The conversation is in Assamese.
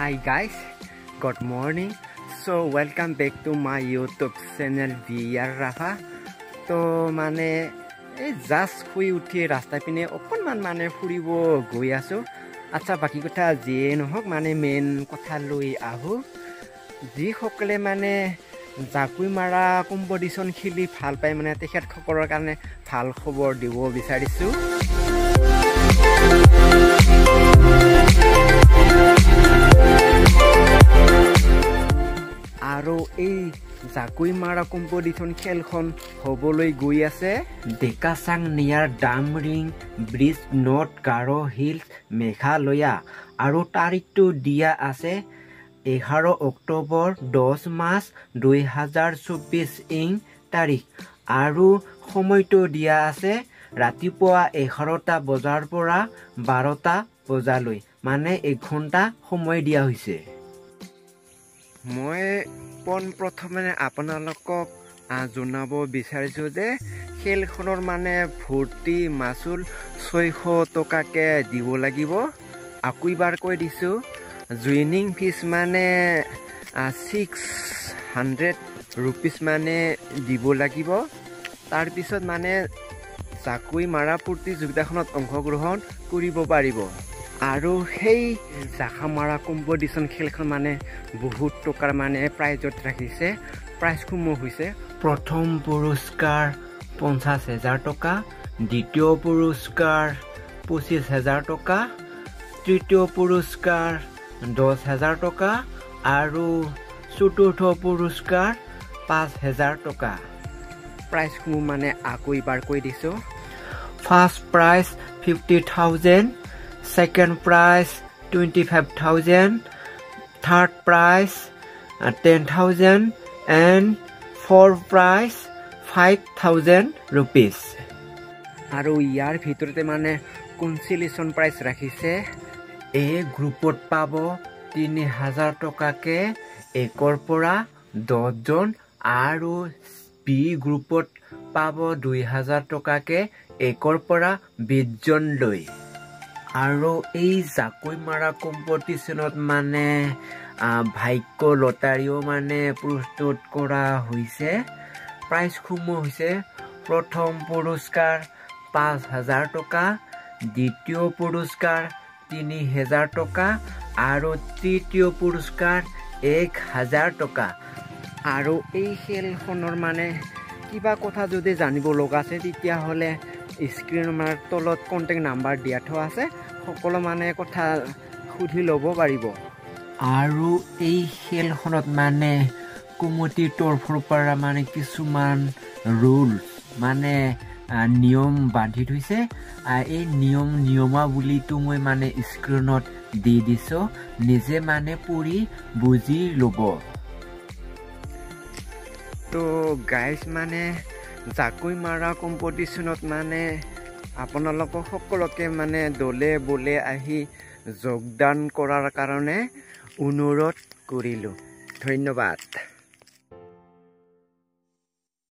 Hi guys, good morning. So welcome back to my YouTube channel VR Rafa. So mane just hui uthi rasta pine okonman mane furibo goi asu. Acha baki kotha je nohok mane main kotha loi ahu. Ji hokle mane jakui mara competition khili bhal pai mane tekhet khokoror karone bhal khobor dibo bisarisu. Aro ei jakui mara competition khelkhon hoboloi goi ase Dekasang near Damring Bridge North Garo Hills Meghalaya aro tarikto dia ase 11 October 10 March 2024 ing tarik aro সময়টো dia ase ratipua 11টা বজাৰ পৰা 12টা বজালৈ মানে 1 ঘণ্টা সময় দিয়া হৈছে মই প্ৰথমে আপোনালোকক জনাব বিচাৰিছো যে খেলখনৰ মানে ভৰ্তি মাসুল 600 টকাকে দিব লাগিব আকৈবাৰ কৈ দিছো জয়েনিং ফিস মানে 600 rupees মানে দিব লাগিব তাৰ পিছত মানে চাকুই মাৰা প্ৰতিযোগিতাখনত অংশগ্ৰহণ কৰিব পাৰিব আৰু সেই জাখা মাৰা কম্পিটিশন খেলখন মানে বহুত টকাৰ মানে প্ৰাইজত ৰাখিছে প্ৰাইজসমূহ হৈছে প্ৰথম পুৰস্কাৰ 50000 টকা দ্বিতীয় পুৰস্কাৰ 25000 টকা তৃতীয় পুৰস্কাৰ 10000 টকা আৰু চতুৰ্থ পুৰস্কাৰ 5000 টকা প্ৰাইজসমূহ মানে আকৈবাৰ কৈ দিছো first prize 50000 second prize 25000 third prize 10000 and fourth prize 5000 rupees আৰু ইয়াৰ ভিতৰতে মানে কনসোলেশন প্ৰাইজ ৰাখিছে এ গ্ৰুপত পাব 3000 টকাকে একৰ পৰা 10 জন আৰু বি গ্ৰুপত পাব 2000 টকাকে একৰ পৰা 20 জন লৈ আৰু এই জাকৈ মাৰা কম্পিটিশনত মানে ভাগ্য লটাৰীও মানে প্ৰস্তুত কৰা হৈছে প্ৰাইজ সমূহ হৈছে প্ৰথম পুৰস্কাৰ 5000 টকা দ্বিতীয় পুৰস্কাৰ 3000 টকা আৰু তৃতীয় পুৰস্কাৰ 1000 টকা আৰু এই খেলখনৰ মানে কিবা কথা যদি জানিব লগা আছে তেতিয়া হলে স্ক্ৰিনৰ তলত কন্টেক্ট নাম্বাৰ দিয়া থোৱা আছে সকলো মানে কথা খুধি লব পাৰিব আৰু এই খেলখনত মানে কমিটিৰ তৰফৰ পৰা মানে কিছুমান ৰুল মানে নিয়ম বান্ধি থৈছে এই নিয়মাৱলীটো মই মানে স্ক্ৰিনত দি দিছো নিজে মানে পঢ়ি বুজি লব তো গাইজ মানে জাকৈ মাৰা কম্পিটিশনত মানে আপোনালোকক সকলোকে মানে দলে বলে আহি যোগদান কৰাৰ কাৰণে অনুৰোধ কৰিলো ধন্যবাদ